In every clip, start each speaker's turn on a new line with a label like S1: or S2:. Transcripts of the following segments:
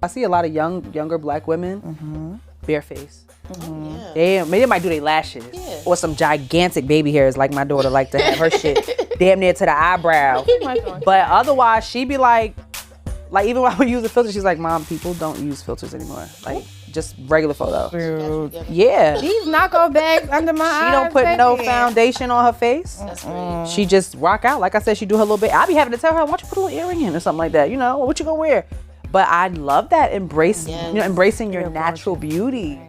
S1: I see a lot of younger black women, bare face. They might do their lashes or some gigantic baby hairs like my daughter like to have her shit damn near to the eyebrow. But otherwise, she be like even while we use a filter, she's like, Mom, people don't use filters anymore. Like, just regular photo. Yeah.
S2: These knockoff bags under my eyes.
S1: She don't put no foundation on her face.
S3: That's great.
S1: She just rock out. Like I said, she do her little bit. I be having to tell her, why don't you put a little earring in or something like that? You know, what you gonna wear? But I love that embracing your natural beauty.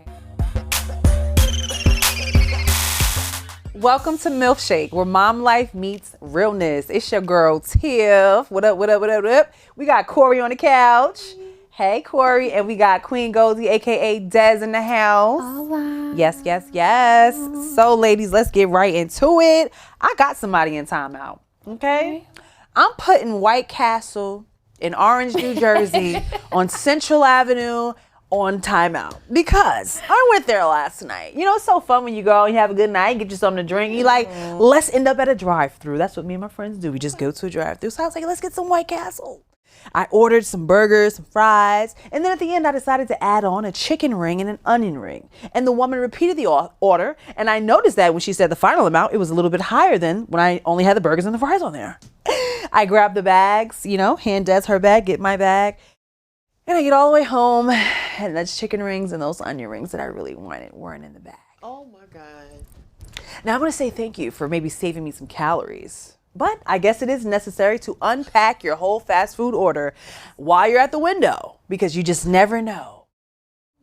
S1: Welcome to Milfshake, where mom life meets realness. It's your girl, Tiff. What up, what up, what up, what up? We got Cori on the couch. Hey, Cori. And we got Queen Goldi, a.k.a. Des in the house.
S2: Hola.
S1: Yes, yes, yes. So, ladies, let's get right into it. I got somebody in timeout, okay? I'm putting White Castle in Orange, New Jersey on Central Avenue on timeout because I went there last night. You know, it's so fun when you go and you have a good night, get you something to drink. You like, let's end up at a drive-thru. That's what me and my friends do. We just go to a drive-thru. So I was like, let's get some White Castle. I ordered some burgers, some fries, and then at the end I decided to add on a chicken ring and an onion ring. And the woman repeated the order, and I noticed that when she said the final amount, it was a little bit higher than when I only had the burgers and the fries on there. I grabbed the bags, you know, hand Des her bag, get my bag. And I get all the way home, and those chicken rings and those onion rings that I really wanted weren't in the bag.
S3: Oh my God.
S1: Now I'm gonna say thank you for maybe saving me some calories. But I guess it is necessary to unpack your whole fast food order while you're at the window, because you just never know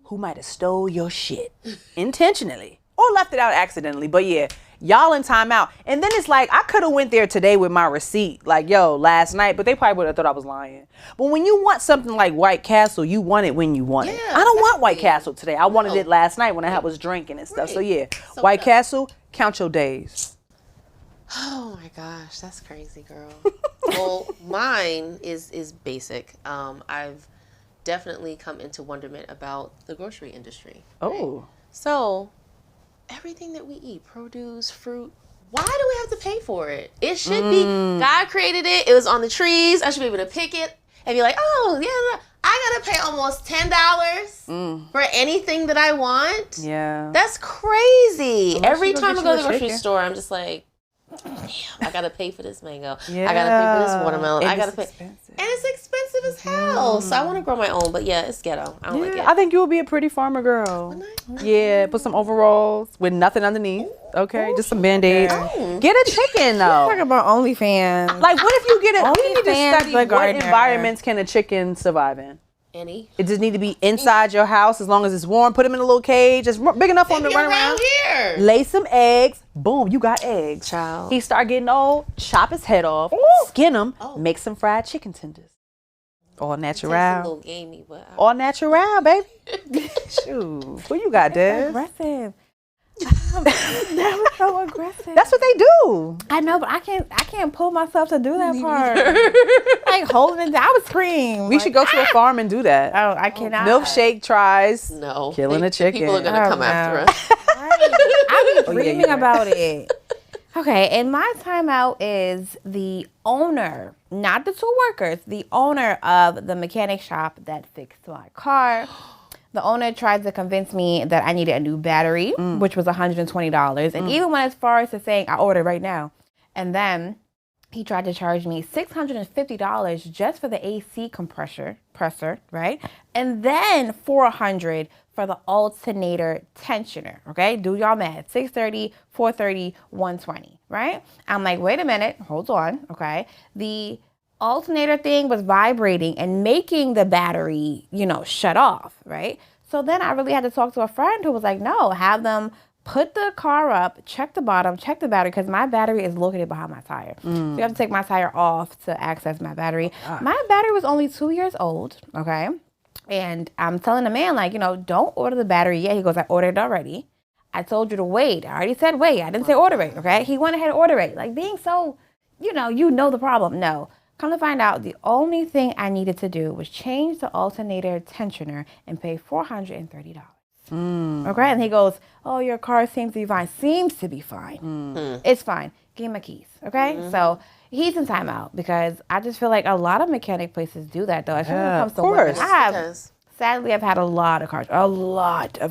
S1: who might have stole your shit intentionally or left it out accidentally. But yeah, y'all in timeout. And then it's like, I could have went there today with my receipt, like, yo, last night, but they probably would have thought I was lying. But when you want something like White Castle, you want it when you want it. I don't want White Castle today. I wanted it last night when I was drinking and stuff. So yeah, White Castle, count your days.
S3: Oh my gosh, that's crazy, girl. Well, mine is basic. I've definitely come into wonderment about the grocery industry.
S1: Oh.
S3: Right? So, everything that we eat, produce, fruit, why do we have to pay for it? It should be, God created it, it was on the trees, I should be able to pick it and be like, oh, yeah, I gotta pay almost $10 for anything that I want.
S1: Yeah.
S3: That's crazy.
S1: Unless
S3: Every
S1: you go
S3: time
S1: get
S3: I go
S1: you
S3: to
S1: a
S3: the grocery
S1: chicken.
S3: store, I'm just like, damn, I gotta pay for this mango.
S1: Yeah.
S3: I gotta pay for this watermelon.
S1: And
S3: I gotta
S1: it's
S3: pay.
S1: expensive.
S3: And it's expensive as hell. So I want to grow my own, but yeah, it's ghetto. I don't like it.
S1: I think you would be a pretty farmer girl. Yeah, put some overalls with nothing underneath. Okay, just some Band-Aids. Get a chicken though.
S2: Talk about OnlyFans.
S1: Like, what if you get it? We need to
S2: OnlyFans,
S1: study
S2: the
S1: what
S2: gardener.
S1: environments can a chicken survive in.
S3: Any?
S1: It just need to be inside your house as long as it's warm. Put them in a little cage. It's big enough for them to run around.
S3: Here.
S1: Lay some eggs. Boom, you got eggs.
S3: Child.
S1: He start getting old. Chop his head off. Skin him. Make some fried chicken tenders. All
S3: It's a
S1: natural.
S3: little gamey, but
S1: All natural, baby. Shoot. What you got, Des?
S2: Aggressive. That was so aggressive.
S1: That's what they do.
S2: I know, but I can't pull myself to do that part. Like holding it down. I would scream.
S1: We should go to a farm and do that.
S2: Oh, I cannot.
S1: Milfshake tries
S3: no.
S1: killing a chicken.
S3: People are gonna come after us.
S2: I be dreaming
S1: you're right.
S2: about it. Okay, and my timeout is the owner, not the two workers, the owner of the mechanic shop that fixed my car. The owner tried to convince me that I needed a new battery, which was $120. And even went as far as to saying, I ordered right now. And then he tried to charge me $650 just for the AC compressor, right? And then $400 for the alternator tensioner, okay? Do y'all math. $630, $430, $120, right? I'm like, wait a minute, hold on, okay? The alternator thing was vibrating and making the battery, shut off, right? So then I really had to talk to a friend who was like, no, have them put the car up, check the bottom, check the battery, because my battery is located behind my tire. So you have to take my tire off to access my battery. My battery was only 2 years old, okay? And I'm telling the man, like, don't order the battery yet. He goes, I ordered it already. I told you to wait. I already said wait. I didn't say order it, okay? He went ahead and ordered it. Like, being so, you know the problem. No. Come to find out, the only thing I needed to do was change the alternator tensioner and pay $430. Okay? And he goes, oh, your car seems to be fine. Seems to be fine. It's fine. Give me my keys, okay? So he's in timeout because I just feel like a lot of mechanic places do that, though. Especially when it comes to women. I have sadly, I've had a lot of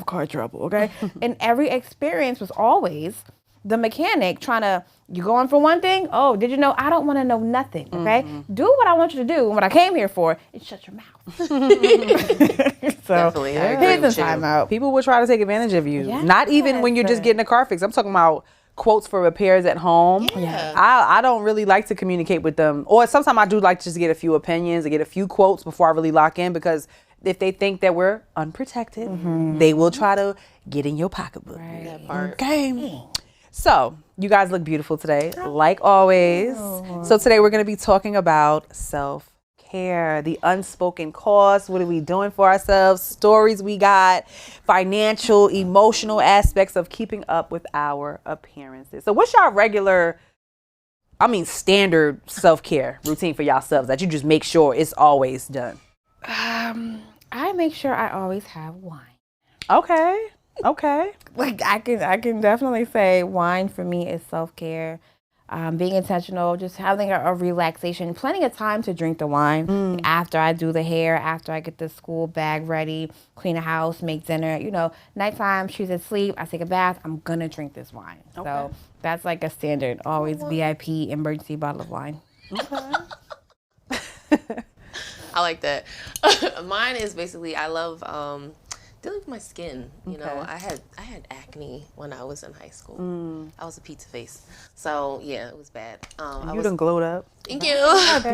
S2: car trouble, okay? And every experience was always the mechanic trying to, you going for one thing? Oh, did you know? I don't want to know nothing, okay? Do what I want you to do and what I came here for, and shut your mouth. So,
S3: Definitely, I agree
S2: here's the
S3: with you.
S2: timeout.
S1: People will try to take advantage of you.
S2: Yes.
S1: Not even when you're just getting a car fix. I'm talking about quotes for repairs at home.
S3: Yeah.
S1: I don't really like to communicate with them. Or sometimes I do like to just get a few opinions and get a few quotes before I really lock in, because if they think that we're unprotected, they will try to get in your pocketbook.
S3: That part.
S1: Okay. So, you guys look beautiful today, like always. So today we're going to be talking about self-care, the unspoken cost. What are we doing for ourselves? Stories we got, financial, emotional aspects of keeping up with our appearances. So what's your standard self-care routine for yourselves that you just make sure it's always done?
S2: I make sure I always have wine.
S1: Okay.
S2: Like I can definitely say wine for me is self-care. Being intentional, just having a relaxation, plenty of time to drink the wine after I do the hair, after I get the school bag ready, clean the house, make dinner. Nighttime, she's asleep, I take a bath, I'm gonna drink this wine. Okay. So that's like a standard, always VIP emergency bottle of wine.
S1: Okay.
S3: I like that. Mine is basically, I love dealing with my skin. You know, I had acne when I was in high school. I was a pizza face, so yeah, it was bad.
S1: You done glowed up.
S3: Thank you.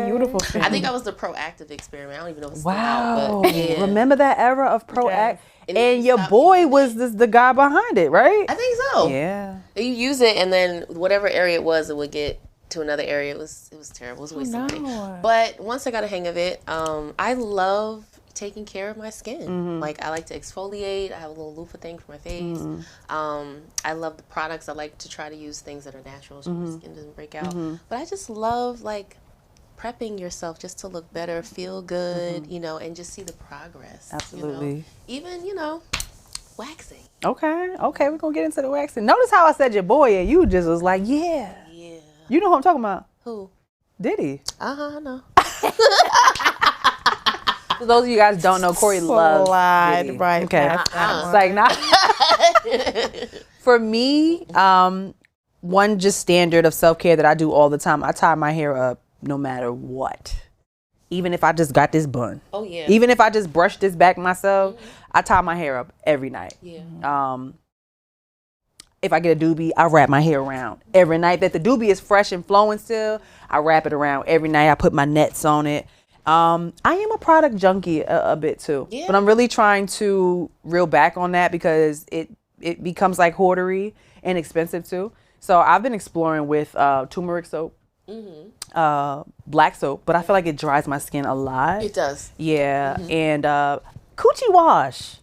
S2: Beautiful skin.
S3: I think I was the proactive experiment. I don't even know if it's still
S1: Wow.
S3: out, but yeah.
S1: Remember that era of proact?
S3: And
S1: And
S3: you
S1: your
S3: stop-
S1: boy was the guy behind it, right?
S3: I think so.
S1: Yeah.
S3: You use it, and then whatever area it would get to another area. It was terrible. It was a waste of money. But once I got a hang of it, I love taking care of my skin. Like, I like to exfoliate. I have a little loofah thing for my face. I love the products. I like to try to use things that are natural so your skin doesn't break out. But I just love, like, prepping yourself just to look better, feel good, and just see the progress.
S1: Absolutely.
S3: Even, waxing.
S1: Okay, we're gonna get into the waxing. Notice how I said your boy and you just was like, yeah.
S3: Yeah.
S1: You know who I'm talking about?
S3: Who?
S1: Diddy.
S3: I know.
S1: For those of you guys don't know, Cori loves Diddy.
S2: Right.
S1: Okay. It's like not for me, one just standard of self-care that I do all the time, I tie my hair up no matter what. Even if I just got this bun.
S3: Oh, yeah.
S1: Even if I just brush this back myself, I tie my hair up every night.
S3: Yeah.
S1: If I get a doobie, I wrap my hair around every night. That the doobie is fresh and flowing still, I wrap it around every night. I put my nets on it. I am a product junkie a bit too, but I'm really trying to reel back on that because it becomes like hoardery and expensive too. So I've been exploring with turmeric soap, black soap, but I feel like it dries my skin a lot.
S3: It does.
S1: Yeah, and coochie wash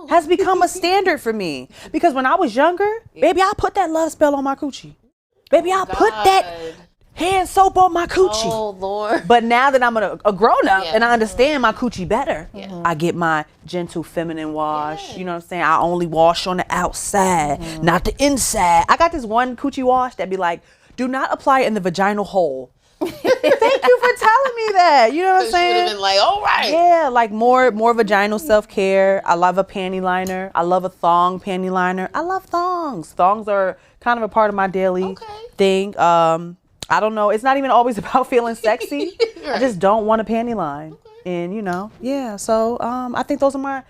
S1: has become a standard for me because when I was younger, baby, I put that love spell on my coochie. Baby, I put that hand soap on my coochie.
S3: Oh, Lord.
S1: But now that I'm a grown up and I understand my coochie better, I get my gentle feminine wash. You know what I'm saying? I only wash on the outside, not the inside. I got this one coochie wash that be like, do not apply it in the vaginal hole. Thank you for telling me that. You know what I'm saying?
S3: You would have been like, all right.
S1: Yeah, like more vaginal self-care. I love a panty liner. I love a thong panty liner. I love thongs. Thongs are kind of a part of my daily thing. I don't know. It's not even always about feeling sexy. I just don't want a panty line. And, so I think those are my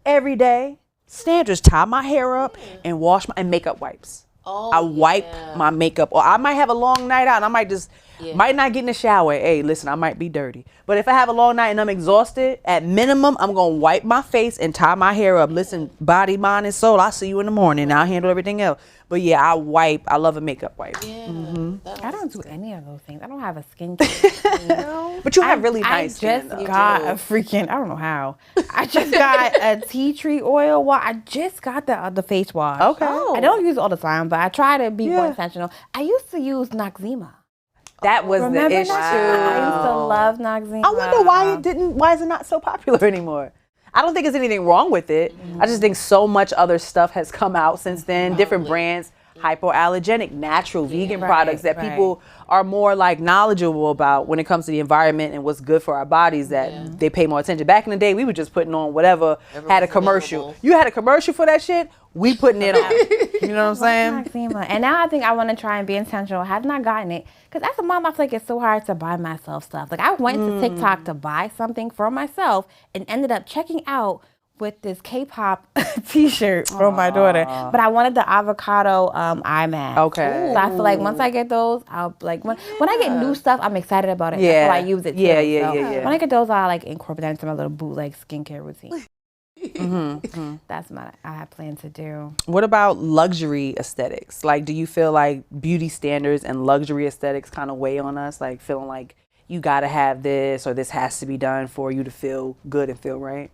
S1: everyday standards. Tie my hair up and wash and makeup wipes. I wipe my makeup, or I might have a long night out and I might just might not get in the shower. Hey, listen, I might be dirty. But if I have a long night and I'm exhausted, at minimum, I'm going to wipe my face and tie my hair up. Listen, body, mind, and soul, I'll see you in the morning. I'll handle everything else. But yeah, I love a makeup wipe.
S3: Yeah.
S2: I don't do any of those things. I don't have a skincare.
S1: But you have really nice skin,
S2: I just got a freaking, I don't know how. I just got a tea tree oil. I just got the face wash.
S1: Okay.
S2: I don't use it all the time, but I try to be more intentional. I used to use Noxzema.
S1: That was
S2: Remember
S1: the issue.
S2: I used to love Noxzema.
S1: I wonder why is it not so popular anymore? I don't think there's anything wrong with it. I just think so much other stuff has come out since then, different brands. hypoallergenic, natural, vegan products that people are more like knowledgeable about when it comes to the environment and what's good for our bodies, that they pay more attention. Back in the day, we were just putting on whatever had a commercial.
S3: Available.
S1: You had a commercial for that shit, we putting it on. You know what I'm saying?
S2: And now I think I want to try and be intentional. I have not gotten it. Because as a mom, I feel like it's so hard to buy myself stuff. Like I went to TikTok to buy something for myself and ended up checking out with this K-pop t-shirt from my daughter. But I wanted the avocado eye mask.
S1: Okay.
S2: So I feel like once I get those, I'll like, when I get new stuff, I'm excited about it.
S1: Yeah.
S2: That's why I use it too.
S1: Yeah.
S2: When I get those, I'll like incorporate that into my little bootleg skincare routine. That's I have planned to do.
S1: What about luxury aesthetics? Like, do you feel like beauty standards and luxury aesthetics kind of weigh on us? Like feeling like you gotta have this or this has to be done for you to feel good and feel right?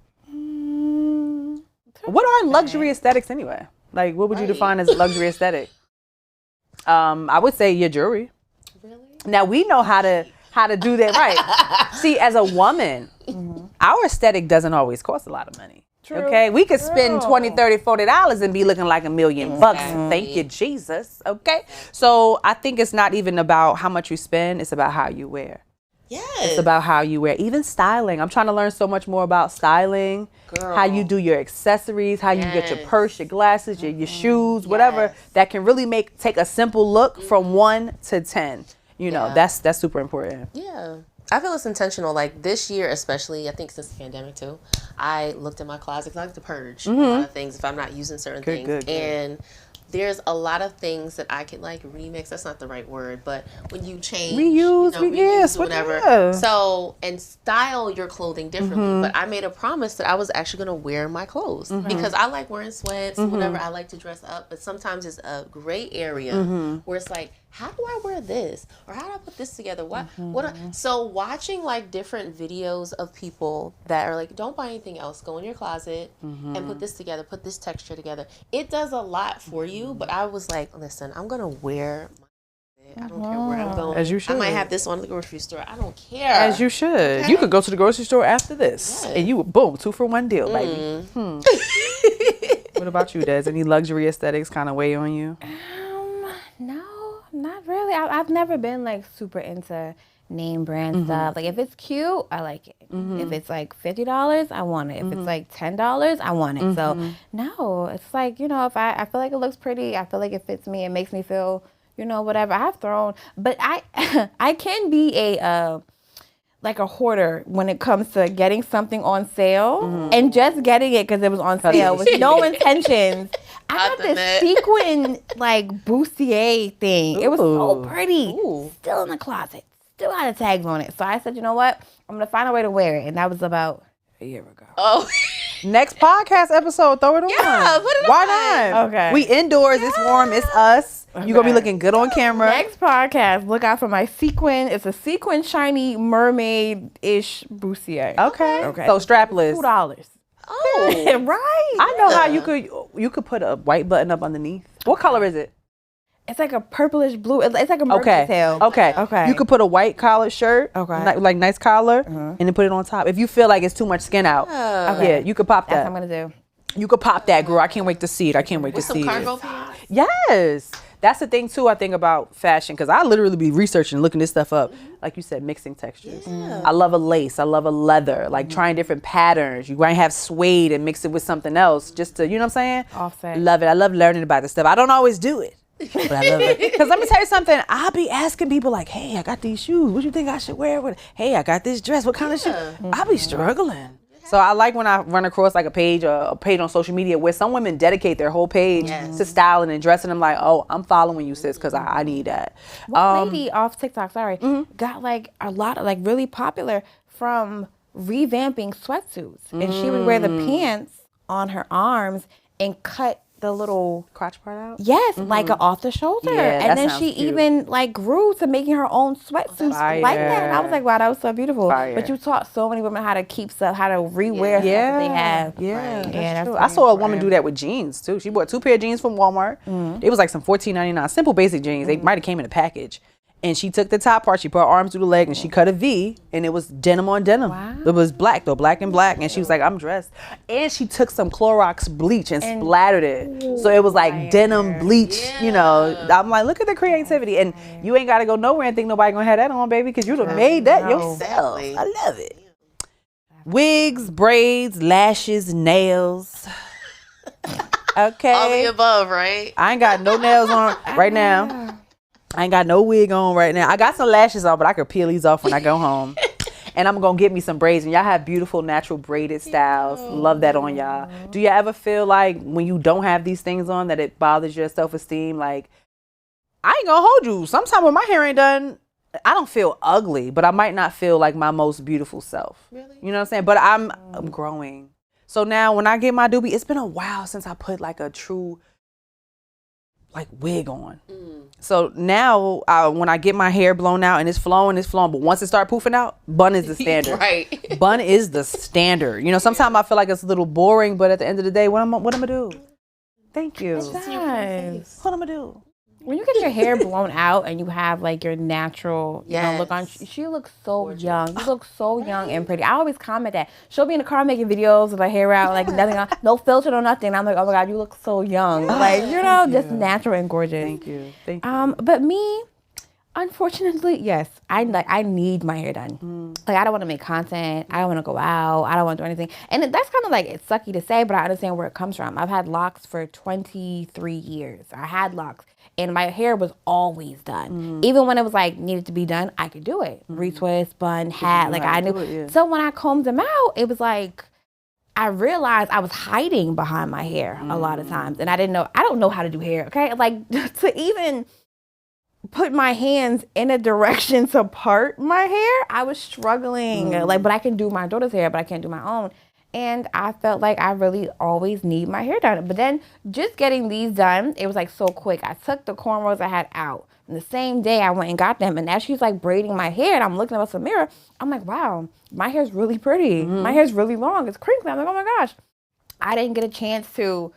S1: What are luxury aesthetics anyway? Like, what would you define as a luxury aesthetic? I would say your jewelry.
S3: Really?
S1: Now we know how to do that right. See, as a woman, our aesthetic doesn't always cost a lot of money. Okay, we could spend $20, $30, $40 and be looking like $1 million bucks. Thank you, Jesus. Okay, so I think it's not even about how much you spend; it's about how you wear.
S3: Yes.
S1: It's about how you wear, even styling. I'm trying to learn so much more about styling, how you do your accessories, how you get your purse, your glasses, your shoes, whatever that can really take a simple look from 1 to 10. You know, that's super important.
S3: Yeah. I feel it's intentional. Like this year, especially, I think since the pandemic too, I looked at my closet because I like to purge a lot of things if I'm not using certain things.
S1: Good.
S3: And there's a lot of things that I could like remix. That's not the right word, but when you change, reuse, whatever.
S1: Yeah.
S3: So, and style your clothing differently. But I made a promise that I was actually going to wear my clothes because I like wearing sweats, whatever. I like to dress up, but sometimes it's a gray area where it's like, how do I wear this? Or how do I put this together? So watching like different videos of people that are like, don't buy anything else. Go in your closet and put this together, put this texture together. It does a lot for you, but I was like, listen, I'm going to wear my I don't care where I'm going.
S1: As you should.
S3: I might have this one at the grocery store. I don't care.
S1: As you should. Okay. You could go to the grocery store after this. And you, boom, 2 for 1 deal, baby. What about you, Des? Any luxury aesthetics kind of weigh on you?
S2: No. Not really. I've never been like super into name brand stuff. Like if it's cute, I like it. If it's like $50, I want it. If it's like $10, I want it. So no, it's like, you know, if I feel like it looks pretty, I feel like it fits me, it makes me feel, you know, whatever. I have thrown, but I can be a hoarder when it comes to getting something on sale and just getting it because it was on sale with no intentions. I got this sequin like bustier thing. It was so pretty. Still in the closet. Still had the tags on it. So I said, you know what? I'm going to find a way to wear it. And that was about a year ago.
S3: Oh.
S1: Next podcast episode, throw it on.
S3: Yeah, put it on.
S1: Why not?
S2: Okay.
S1: We indoors, it's warm, it's us. Okay. You're going to be looking good on camera.
S2: Next podcast, look out for my sequin. It's a sequin shiny mermaid-ish bustier.
S1: Okay. So strapless.
S2: $2.
S3: Oh.
S2: Right.
S1: I know how you could put a white button up underneath. What color is it?
S2: It's like a purplish blue. It's like a mermaid tail.
S1: Okay. You could put a white collared shirt, like nice collar, and then put it on top. If you feel like it's too much skin out, yeah, you could pop that.
S2: That's what I'm gonna do.
S1: You could pop that, girl. I can't wait to see it. I can't wait to see
S3: cargo
S1: it.
S3: pants?
S1: Yes. That's the thing too, I think about fashion, because I literally be researching, looking this stuff up. Like you said, mixing textures. I love a lace. I love a leather. Like trying different patterns. You might have suede and mix it with something else just to, you know what I'm saying?
S2: Offset.
S1: Love it. I love learning about this stuff. I don't always do it. But I love it. Because let me tell you something. I'll be asking people like, hey, I got these shoes. What do you think I should wear? Hey, I got this dress. What kind of shoes? I'll be struggling. So I like when I run across like a page on social media where some women dedicate their whole page to styling and dressing. I'm like, oh, I'm following you, sis, because I need that.
S2: One lady off TikTok, got like a lot of like really popular from revamping sweatsuits. And she would wear the pants on her arms and cut the little
S1: crotch part out?
S2: Yes, like off the shoulder.
S1: Yeah,
S2: and then she even like grew to making her own sweatsuits like that. And I was like, wow, that was so beautiful.
S1: Fire.
S2: But you taught so many women how to keep stuff, how to rewear stuff that they have.
S1: Yeah,
S2: Right.
S1: that's true.
S2: That's
S1: I saw a woman do that with jeans too. She bought 2 pair of jeans from Walmart. It was like some $14.99, simple basic jeans. They might have came in a package. And she took the top part, she put her arms through the leg, and she cut a V, and it was denim on denim.
S2: Wow.
S1: It was black though, black and black. And she was like, I'm dressed. And she took some Clorox bleach and splattered it. So it was like denim bleach, you know. I'm like, look at the creativity. And you ain't got to go nowhere and think nobody going to have that on, baby, because you done made that yourself.
S3: Exactly.
S1: I love it. Wigs, braids, lashes, nails. Okay.
S3: All the above, right?
S1: I ain't got no nails on right now. I ain't got no wig on right now. I got some lashes on, but I could peel these off when I go home. And I'm going to get me some braids. And y'all have beautiful natural braided styles. Love that on y'all. Do you ever feel like when you don't have these things on that it bothers your self-esteem? Like, I ain't going to hold you. Sometimes when my hair ain't done, I don't feel ugly, but I might not feel like my most beautiful self.
S3: Really?
S1: You know what I'm saying? But I'm growing. So now when I get my doobie, it's been a while since I put like a true like wig on. So now when I get my hair blown out and it's flowing. But once it start poofing out, bun is the standard.
S3: Right.
S1: Bun is the standard. You know, sometimes I feel like it's a little boring, but at the end of the day, what am I gonna do? Thank you.
S2: Yes.
S1: What am I gonna do?
S2: When you get your hair blown out and you have like your natural look on, she looks so young. You look so young and pretty. I always comment that. She'll be in the car making videos with her hair out, like nothing on, no filter, no nothing. I'm like, oh my God, you look so young. Like, you know, just natural and gorgeous.
S1: Thank you. Thank you.
S2: But me, unfortunately, yes, I need my hair done. Like, I don't want to make content. I don't want to go out. I don't want to do anything. And that's kind of like, it's sucky to say, but I understand where it comes from. I've had locks for 23 years. I had locks. And my hair was always done. Even when it was like needed to be done, I could do it. Retwist, bun, hat, like I knew. So when I combed them out, it was like, I realized I was hiding behind my hair a lot of times. And I don't know how to do hair, okay? Like to even put my hands in a direction to part my hair, I was struggling. Like, but I can do my daughter's hair, but I can't do my own. And I felt like I really always need my hair done. But then just getting these done, it was like so quick. I took the cornrows I had out. And the same day I went and got them. And as she's like braiding my hair and I'm looking at the mirror, I'm like, wow, my hair's really pretty. My hair's really long. It's crinkly. I'm like, oh my gosh. I didn't get a chance to,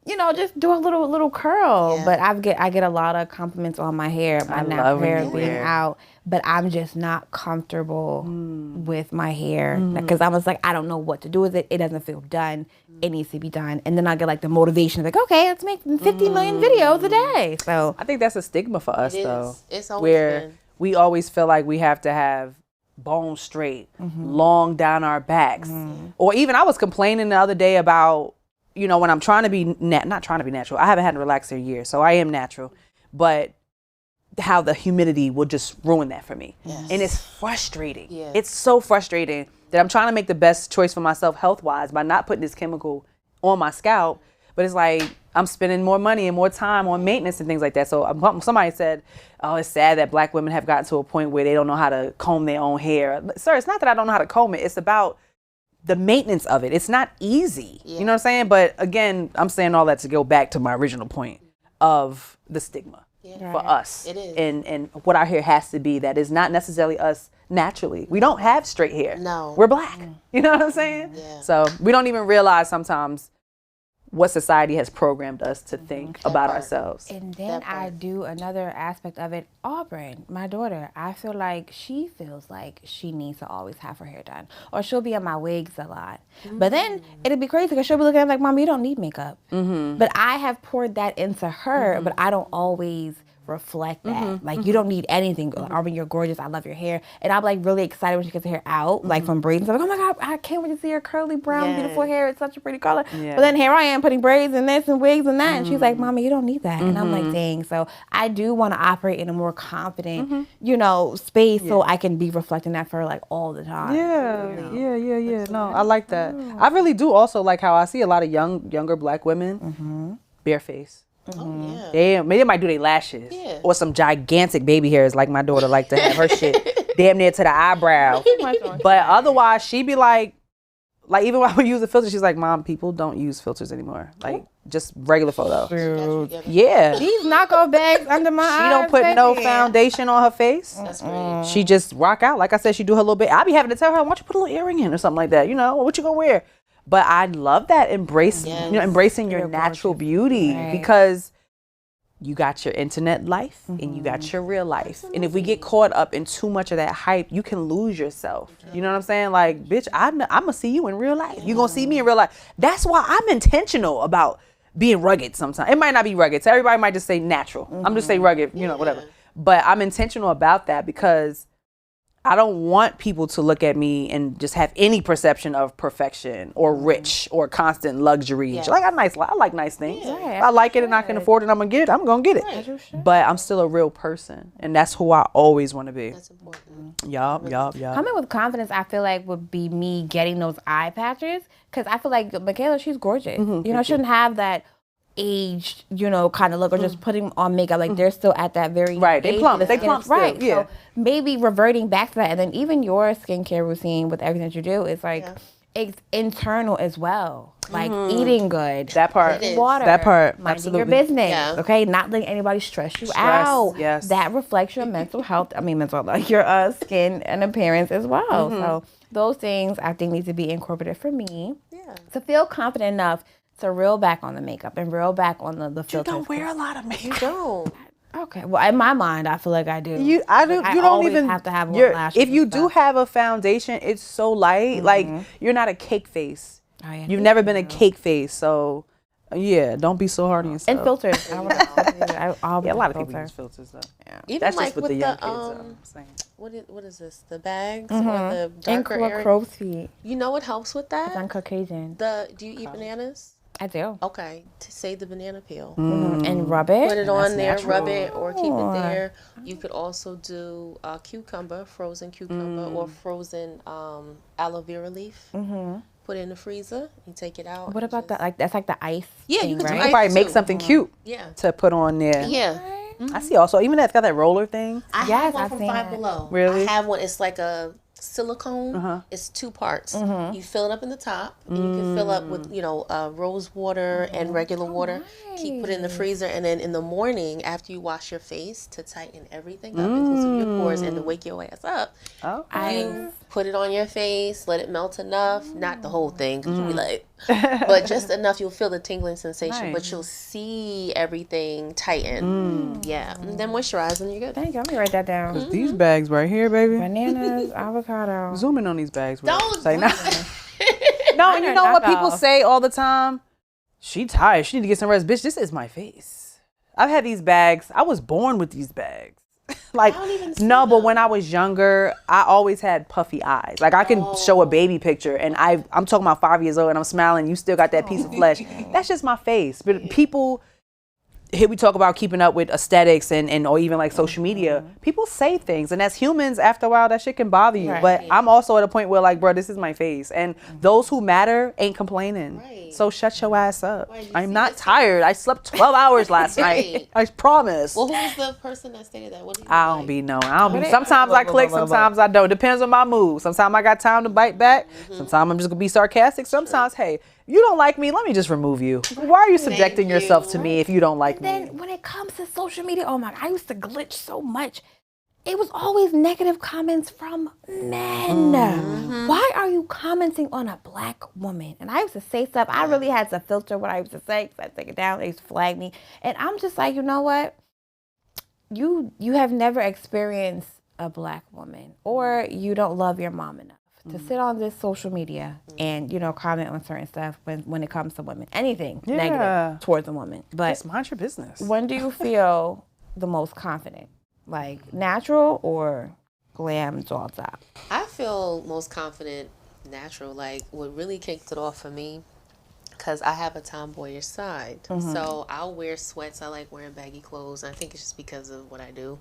S2: you know, just do a little curl. But I get a lot of compliments on my hair, my natural hair being out. But I'm just not comfortable with my hair because I was like, I don't know what to do with it. It doesn't feel done. It needs to be done. And then I get like the motivation of like, okay, let's make 50 million videos a day. So
S1: I think that's a stigma for us though.
S3: It's always
S1: where
S3: been.
S1: we always feel like we have to have bone straight, long down our backs. Or even I was complaining the other day about, you know, when I'm trying to be, not trying to be natural. I haven't had a relaxer in years, so I am natural. But how the humidity will just ruin that for me. And it's frustrating. It's so frustrating that I'm trying to make the best choice for myself health-wise by not putting this chemical on my scalp. But it's like I'm spending more money and more time on maintenance and things like that. So somebody said, oh, it's sad that Black women have gotten to a point where they don't know how to comb their own hair. Sir, it's not that I don't know how to comb it. It's about the maintenance of it. It's not easy. You know what I'm saying? But again, I'm saying all that to go back to my original point of the stigma for us.
S3: It is.
S1: And what our hair has to be that is not necessarily us naturally. We don't have straight hair.
S3: No.
S1: We're Black. You know what I'm saying? So we don't even realize sometimes what society has programmed us to think about ourselves.
S2: And then I do another aspect of it. Auburn, my daughter, I feel like she feels like she needs to always have her hair done. Or she'll be in my wigs a lot. But then it'll be crazy because she'll be looking at me like, Mom, you don't need makeup. But I have poured that into her, but I don't always reflect that. Like, you don't need anything. Auburn, you're gorgeous. I love your hair. And I'm like really excited when she gets her hair out, like from braids. I'm like, oh my God, I can't wait to see her curly brown, beautiful hair. It's such a pretty color. But then here I am putting braids and this and wigs and that. And she's like, Mommy, you don't need that. And I'm like, dang. So I do want to operate in a more confident, you know, space so I can be reflecting that for her like all the time.
S1: Yeah. No, I like that. I really do also like how I see a lot of younger Black women barefaced. They might do their lashes or some gigantic baby hairs like my daughter like to have her shit damn near to the eyebrow. But otherwise she be like even when I would use a filter, she's like, Mom, people don't use filters anymore. Like just regular photo. Yeah.
S2: These knockoff bags under my eyes.
S1: She don't put no foundation on her face.
S3: That's great.
S1: She just rock out. Like I said, she do her little bit. I be having to tell her, why don't you put a little earring in or something like that? You know, what you gonna wear? But I love that embracing your natural beauty because you got your internet life and you got your real life. And if we get caught up in too much of that hype, you can lose yourself. You know what I'm saying? Like, bitch, I'm going to see you in real life. You going to see me in real life. That's why I'm intentional about being rugged sometimes. It might not be rugged. So everybody might just say natural. I'm just saying rugged, you know, whatever. But I'm intentional about that because I don't want people to look at me and just have any perception of perfection or rich or constant luxury. Like I like nice things. If I like it and I can afford it, I'm gonna get it. I'm gonna get it. But I'm still a real person, and that's who I always want to be. That's important. Yup.
S2: Coming with confidence, I feel like would be me getting those eye patches, because I feel like Michaela, she's gorgeous. You know, shouldn't have that aged, you know, kind of look, or just putting on makeup. Like they're still at that very
S1: They plump still.
S2: Right. So maybe reverting back to that, and then even your skincare routine with everything that you do is like it's internal as well. Like eating good.
S1: That part.
S2: Water.
S1: That part.
S2: Minding
S1: Absolutely.
S2: your business.
S3: Yeah.
S2: Okay. Not letting anybody stress you out.
S1: Yes.
S2: That reflects your mental health. I mean, mental health, your skin and appearance as well. So those things I think need to be incorporated for me. Yeah. To feel confident enough to reel back on the makeup and reel back on the filters.
S1: You don't wear a lot of makeup.
S3: You don't.
S2: Okay. Well, in my mind, I feel like I do.
S1: I do.
S2: Like,
S1: you
S2: I
S1: don't
S2: always
S1: even
S2: have to have more lashes.
S1: If you do have a foundation, it's so light. Like you're not a cake face.
S2: Oh, yeah.
S1: You've never been a cake face, so yeah, don't be so hard on yourself.
S2: And filters. a
S1: lot of people use filters though. Yeah.
S3: Even
S1: That's
S3: like
S1: just with
S3: with
S1: the young kids. I'm saying.
S3: What is this? The bags or the darker
S2: and
S3: area?
S2: crow's feet.
S3: You know what helps with that?
S2: I'm Caucasian.
S3: Do you eat bananas?
S2: I do.
S3: Okay, to save the banana peel.
S2: And rub it.
S3: Put it on there,
S1: natural.
S3: rub it, or keep it there. You could also do cucumber, frozen cucumber, or frozen aloe vera leaf. Put it in the freezer. You take it out.
S2: What about that? Like that's like the ice.
S3: Yeah,
S2: thing,
S3: you could
S2: right?
S3: do
S1: You
S3: ice
S1: probably make
S3: too.
S1: something cute to put on there.
S3: Yeah.
S1: I see also, even that's got that roller thing.
S3: I
S2: Yes,
S3: have one
S2: I've
S3: from
S2: seen
S3: Five
S2: that.
S3: Below.
S1: Really?
S3: I have one. It's like a silicone. It's 2 parts. You fill it up in the top, and you can fill up with rose water and regular water. Keep it in the freezer, and then in the morning after you wash your face, to tighten everything up, inclusive your pores, and to wake your ass up. You put it on your face, let it melt enough, not the whole thing, because you'll be like, but just enough. You'll feel the tingling sensation, but you'll see everything tighten. Yeah, and then moisturize, and you're good.
S2: Thank you. Let me write that down.
S1: These bags right here, baby.
S2: Bananas, avocado.
S1: Zoom in on these bags.
S3: Don't.
S1: Say, no, and you know what people say all the time? She tired. She need to get some rest. Bitch, this is my face. I've had these bags. I was born with these bags. Like, no, but when I was younger, I always had puffy eyes. Like, I can show a baby picture, and I'm talking about 5 years old, and I'm smiling. You still got that piece of flesh. That's just my face. But people, here we talk about keeping up with aesthetics and or even like social media. People say things, and as humans, after a while, that shit can bother you. But I'm also at a point where, like, bro, this is my face, and those who matter ain't complaining. So shut your ass up. I'm not tired. I slept 12 hours last night. I promise.
S3: Well, who was the person that stated that? What do you
S1: I don't be knowing. I don't be. Sometimes I click, sometimes I don't. Depends on my mood. Sometimes I got time to bite back. Sometimes I'm just gonna be sarcastic. Sometimes, hey, you don't like me, let me just remove you. Why are you subjecting yourself to me if you don't like me?
S2: Then when it comes to social media, oh my God, I used to glitch so much. It was always negative comments from men. Why are you commenting on a black woman? And I used to say stuff. I really had to filter what I used to say because I'd take it down. They used to flag me. And I'm just like, you know what? You have never experienced a black woman, or you don't love your mom enough to sit on this social media and, comment on certain stuff when it comes to women. Anything negative towards a woman. But
S1: just mind your business.
S2: When do you feel the most confident? Like natural or glam all top?
S3: I feel most confident natural. Like, what really kicked it off for me, because I have a tomboyish side. So I'll wear sweats. I like wearing baggy clothes. I think it's just because of what I do.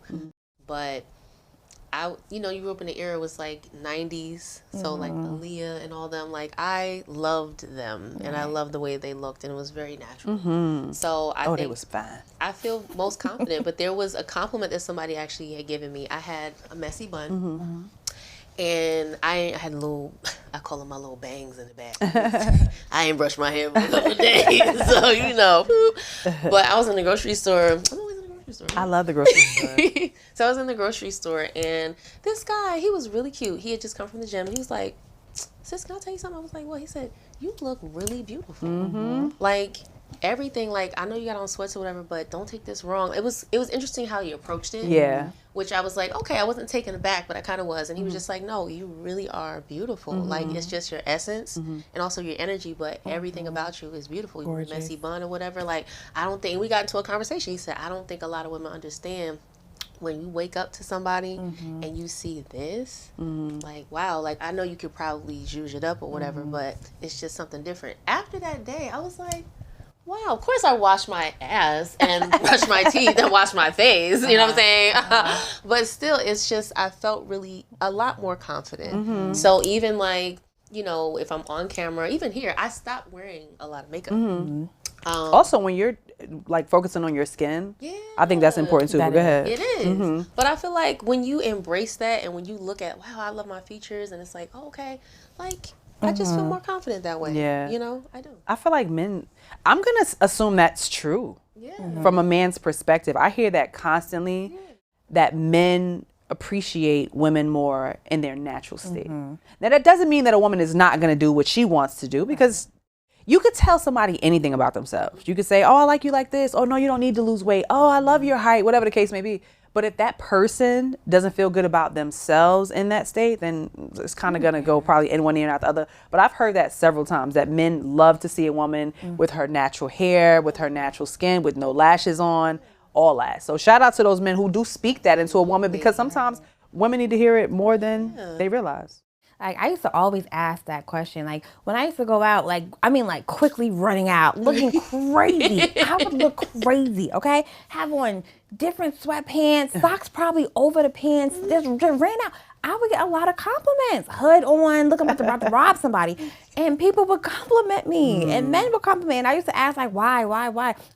S3: But you grew up in the era, was like 90s. So like Aaliyah and all them, like I loved them and I loved the way they looked, and it was very natural. So I think
S1: they was fine.
S3: I feel most confident, but there was a compliment that somebody actually had given me. I had a messy bun. And I had I call them my little bangs in the back. I ain't brushed my hair for a couple of days, so But I was in the grocery store. I'm always in the grocery store.
S1: I love the grocery store.
S3: So I was in the grocery store, and this guy, he was really cute. He had just come from the gym, and he was like, "Sis, can I tell you something?" I was like, "What?" He said, "You look really beautiful. Like, everything, like, I know you got on sweats or whatever, but don't take this wrong. It was interesting how he approached it.
S1: Yeah.
S3: Which I was like, okay, I wasn't taken aback, but I kind of was. And he was just like, no, you really are beautiful. Like, it's just your essence and also your energy, but everything about you is beautiful. You're a messy bun or whatever. Like, I don't think, we got into a conversation. He said, I don't think a lot of women understand when you wake up to somebody and you see this, like, wow, like, I know you could probably zhuzh it up or whatever, but it's just something different. After that day, I was like, wow, of course I wash my ass and brush my teeth and wash my face, you know what I'm saying? But still, it's just, I felt really a lot more confident. So even like, you know, if I'm on camera, even here, I stopped wearing a lot of makeup.
S1: Also, when you're like focusing on your skin, I think that's important too. But go ahead.
S3: It is. But I feel like when you embrace that and when you look at, wow, I love my features, and it's like, oh, okay, like, I just feel more confident that way.
S1: Yeah.
S3: You know, I do.
S1: I feel like men, I'm going to assume that's true.
S3: Yeah.
S1: From a man's perspective. I hear that constantly, that men appreciate women more in their natural state. Now, that doesn't mean that a woman is not going to do what she wants to do, because you could tell somebody anything about themselves. You could say, oh, I like you like this. Oh, no, you don't need to lose weight. Oh, I love your height, whatever the case may be. But if that person doesn't feel good about themselves in that state, then it's kind of going to go probably in one ear and out the other. But I've heard that several times, that men love to see a woman with her natural hair, with her natural skin, with no lashes on, all that. So shout out to those men who do speak that into a woman, because sometimes women need to hear it more than they realize.
S2: Like, I used to always ask that question. Like, when I used to go out, like, I mean, like, quickly running out, looking crazy. I would look crazy, okay? Have on different sweatpants, socks probably over the pants, just ran out. I would get a lot of compliments. Hood on, look, I'm about to rob somebody. And people would compliment me, and men would compliment. And I used to ask, like, why?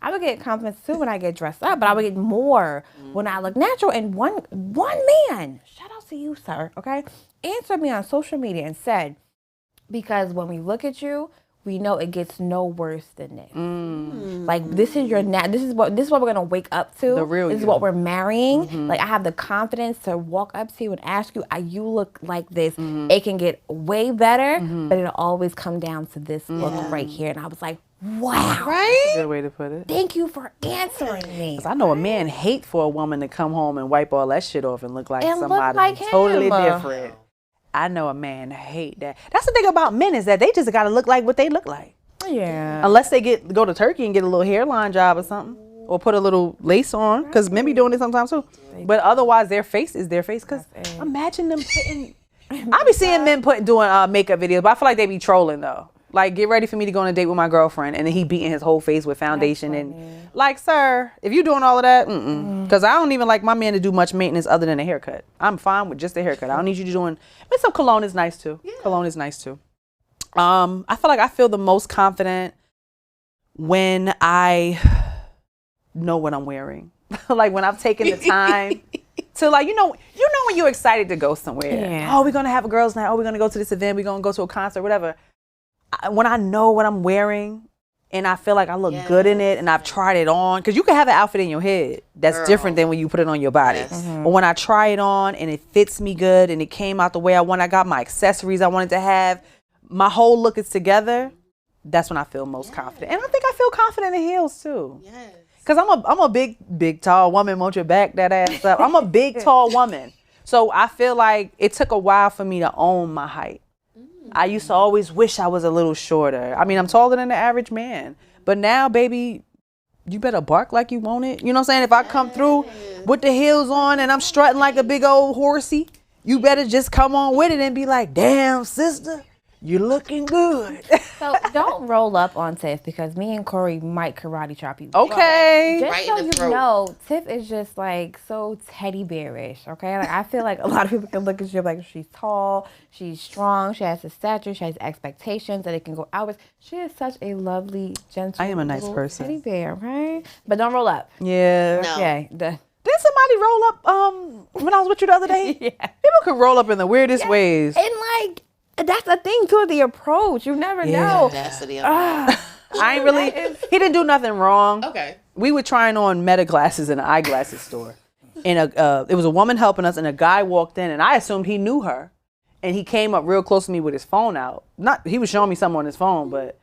S2: I would get compliments too when I get dressed up, but I would get more when I look natural. And one man, shout out to you, sir, okay, answered me on social media and said, because when we look at you, we know it gets no worse than this. Like, this is your this is what we're gonna wake up to.
S1: The real
S2: this is
S1: you.
S2: what we're marrying. Like, I have the confidence to walk up to you and ask you, you look like this. It can get way better, but it'll always come down to this look right here. And I was like, wow.
S3: Right?
S1: That's a good way to put it.
S2: Thank you for answering me.
S1: 'Cause I know a man hate for a woman to come home and wipe all that shit off and look like
S2: And look
S1: somebody
S2: like
S1: totally
S2: him.
S1: different. I know a man hate that. That's the thing about men, is that they just gotta look like what they look like.
S2: Yeah.
S1: Unless they go to Turkey and get a little hairline job or something, or put a little lace on, because men be doing it sometimes too. But otherwise, their face is their face. Because imagine them putting. I be seeing men doing makeup videos, but I feel like they be trolling though. Like, get ready for me to go on a date with my girlfriend, and then he beating his whole face with foundation and like, sir, if you doing all of that, because I don't even like my man to do much maintenance other than a haircut. I'm fine with just a haircut. I don't need you doing. But some cologne is nice too. Cologne is nice too. I feel like I feel the most confident when I know what I'm wearing. Like, when I've taken the time to, like, you know when you're excited to go somewhere.
S2: Yeah.
S1: Oh, we're gonna have a girls' night. Oh, we're gonna go to this event. We're gonna go to a concert, whatever. When I know what I'm wearing and I feel like I look good in it and I've tried it on, because you can have an outfit in your head that's different than when you put it on your body. But when I try it on and it fits me good and it came out the way I want, I got my accessories I wanted to have, my whole look is together, that's when I feel most confident. And I think I feel confident in heels too.
S3: Yes.
S1: Because I'm a big, tall woman. Won't you back that ass up? I'm a big, tall woman. So I feel like it took a while for me to own my height. I used to always wish I was a little shorter. I mean, I'm taller than the average man. But now, baby, you better bark like you want it. You know what I'm saying? If I come through with the heels on and I'm strutting like a big old horsey, you better just come on with it and be like, damn, sister, you're looking good.
S2: So don't roll up on Tiff, because me and Cori might karate chop you.
S1: Okay.
S2: Just
S3: Right
S2: so
S3: in the
S2: you
S3: throat.
S2: know, Tiff is just like so teddy bearish, okay? Like, I feel like a lot of people can look at you like, she's tall, she's strong, she has a stature, she has expectations that it can go outwards. She is such a lovely, gentle,
S1: I am a nice
S2: little
S1: person.
S2: teddy bear, right? But don't roll up.
S1: Yeah.
S3: No.
S2: Okay.
S1: Did somebody roll up when I was with you the other day?
S2: Yeah.
S1: People could roll up in the weirdest ways.
S2: And like, that's the thing too, the approach. You never know.
S3: Audacity.
S1: I ain't really, he didn't do nothing wrong.
S3: Okay.
S1: We were trying on Meta glasses in an eyeglasses store. And it was a woman helping us, and a guy walked in, and I assumed he knew her. And he came up real close to me with his phone out. He was showing me something on his phone, but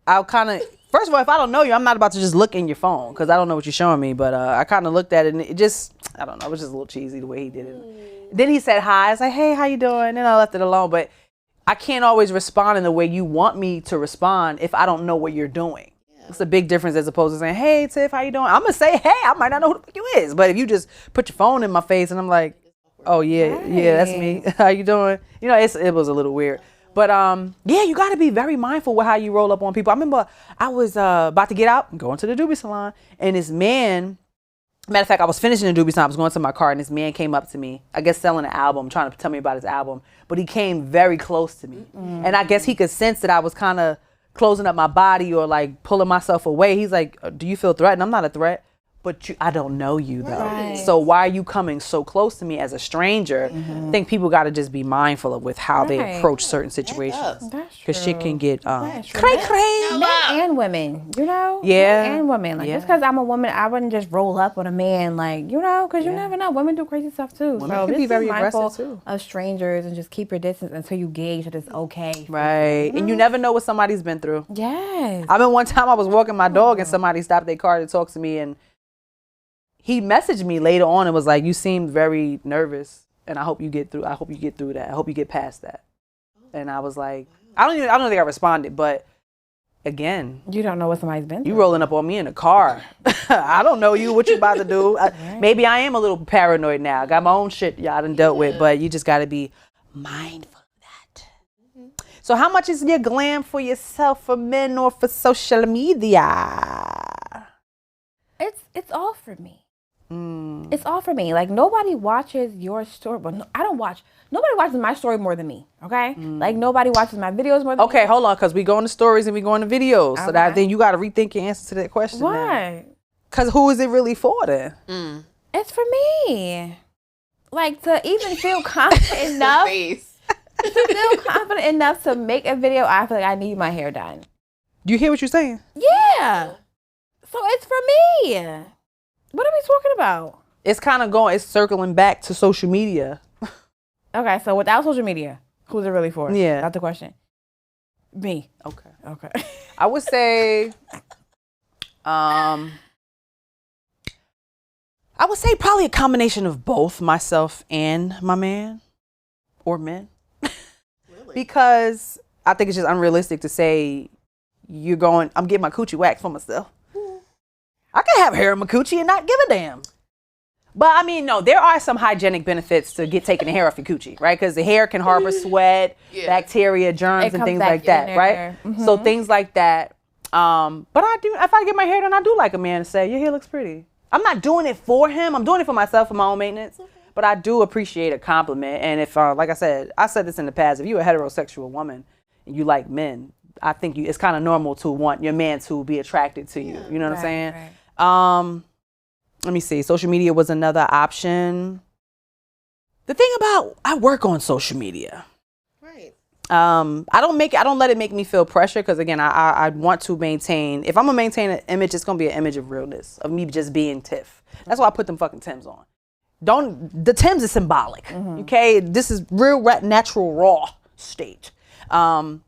S1: I kind of First of all, if I don't know you, I'm not about to just look in your phone because I don't know what you're showing me. But I kind of looked at it and it just, I don't know, it was just a little cheesy the way he did it. Then he said hi. I was like, hey, how you doing? And then I left it alone. But I can't always respond in the way you want me to respond if I don't know what you're doing. It's a big difference as opposed to saying, hey, Tiff, how you doing? I'm going to say, hey, I might not know who the fuck you is. But if you just put your phone in my face and I'm like, oh, yeah, that's me. How you doing? You know, it was a little weird. But, yeah, you got to be very mindful with how you roll up on people. I remember I was about to get out and go into the doobie salon. And this man, matter of fact, I was finishing the doobie salon. I was going to my car and this man came up to me, I guess selling an album, trying to tell me about his album. But he came very close to me. And I guess he could sense that I was kind of closing up my body or like pulling myself away. He's like, do you feel threatened? I'm not a threat, but I don't know you though. Right. So why are you coming so close to me as a stranger? I think people got to just be mindful of with how they approach certain situations. Because shit can get cray.
S2: Men and women, you know?
S1: Yeah.
S2: Men and women. Like just because I'm a woman, I wouldn't just roll up on a man like, you know, because you never know. Women do crazy stuff too.
S1: Women
S2: so
S1: can be very aggressive too.
S2: Of strangers and just keep your distance until you gauge that it's okay.
S1: Right. And you never know what somebody's been through.
S2: Yes.
S1: I mean, one time I was walking my dog and somebody stopped their car to talk to me and he messaged me later on and was like, you seemed very nervous and I hope you get through. I hope you get through that. I hope you get past that. And I was like, I don't think I responded, but again,
S2: you don't know what somebody's been through.
S1: You rolling up on me in a car. I don't know you, what you about to do. Maybe I am a little paranoid now. I got my own shit y'all done dealt with, but you just got to be mindful of that. So how much is your glam for yourself, for men, or for social media?
S2: It's all for me. It's all for me. Like nobody watches your story, but nobody watches my story more than me. Okay, like nobody watches my videos more than me.
S1: Okay, hold on, because we go into stories and we go into videos. So that then you got to rethink your answer to that question.
S2: Why?
S1: Because who is it really for then?
S2: It's for me. Like to even feel confident enough. To feel confident enough to make a video, I feel like I need my hair done.
S1: Do you hear what you're saying?
S2: Yeah. So it's for me. What are we talking about?
S1: It's circling back to social media.
S2: Okay, so without social media, who's it really for?
S1: Yeah.
S2: That's the question. Me.
S1: Okay. I would say, probably a combination of both myself and my man or men. Really? Because I think it's just unrealistic to say I'm getting my coochie waxed for myself. I can have hair in my coochie and not give a damn. But I mean, no, there are some hygienic benefits to taking the hair off your coochie, right? Because the hair can harbor sweat, bacteria, germs, and things like that, right? So things like that. But if I get my hair done, I do like a man to say, your hair looks pretty. I'm not doing it for him. I'm doing it for myself, for my own maintenance. But I do appreciate a compliment. And if, like I said this in the past, if you're a heterosexual woman and you like men, I think it's kind of normal to want your man to be attracted to you. You know what I'm saying? Right. Let me see. Social media was another option. The thing about, I work on social media. Right. I don't let it make me feel pressure because again, I want to maintain, if I'm gonna maintain an image, it's gonna be an image of realness, of me just being Tiff. That's why I put them fucking Tims on. The Tims is symbolic. Okay. This is real, natural, raw state. But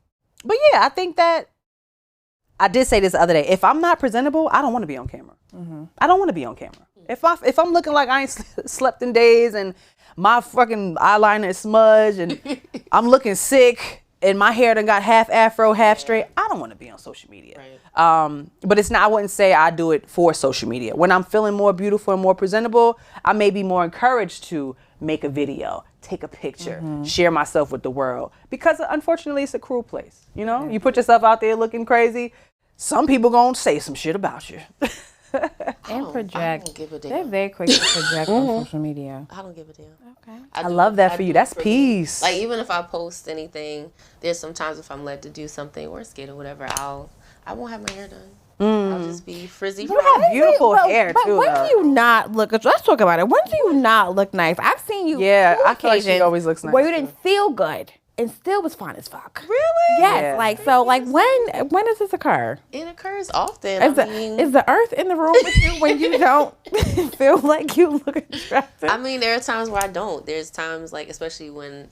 S1: yeah, I think that I did say this the other day. If I'm not presentable, I don't want to be on camera. I don't want to be on camera. If I'm looking like I ain't slept in days and my fucking eyeliner is smudged and I'm looking sick and my hair done got half afro, half straight, I don't want to be on social media. Right. But it's not, I wouldn't say I do it for social media. When I'm feeling more beautiful and more presentable, I may be more encouraged to make a video, take a picture, share myself with the world. Because unfortunately, it's a cruel place. You know, you put yourself out there looking crazy, some people gonna say some shit about you.
S2: And project.
S3: I don't give a damn.
S2: They're very quick to project on social media.
S3: I don't give a damn.
S2: Okay.
S1: I love that for you. That's peace.
S3: Like even if I post anything, there's sometimes if I'm led to do something or skate or whatever, I won't have my hair done. I'll just be frizzy.
S1: You have beautiful hair too.
S2: When do you not look? Let's talk about it. When do you not look nice? I've seen you.
S1: Yeah, I feel like she always looks nice.
S2: Where you didn't feel good and still was fine as fuck.
S1: Really?
S2: Yes.
S1: Yeah.
S2: Like so. Like when does this occur?
S3: It occurs often.
S2: Is the earth in the room with you when you don't feel like you look attractive?
S3: I mean, there are times where I don't. There's times like, especially when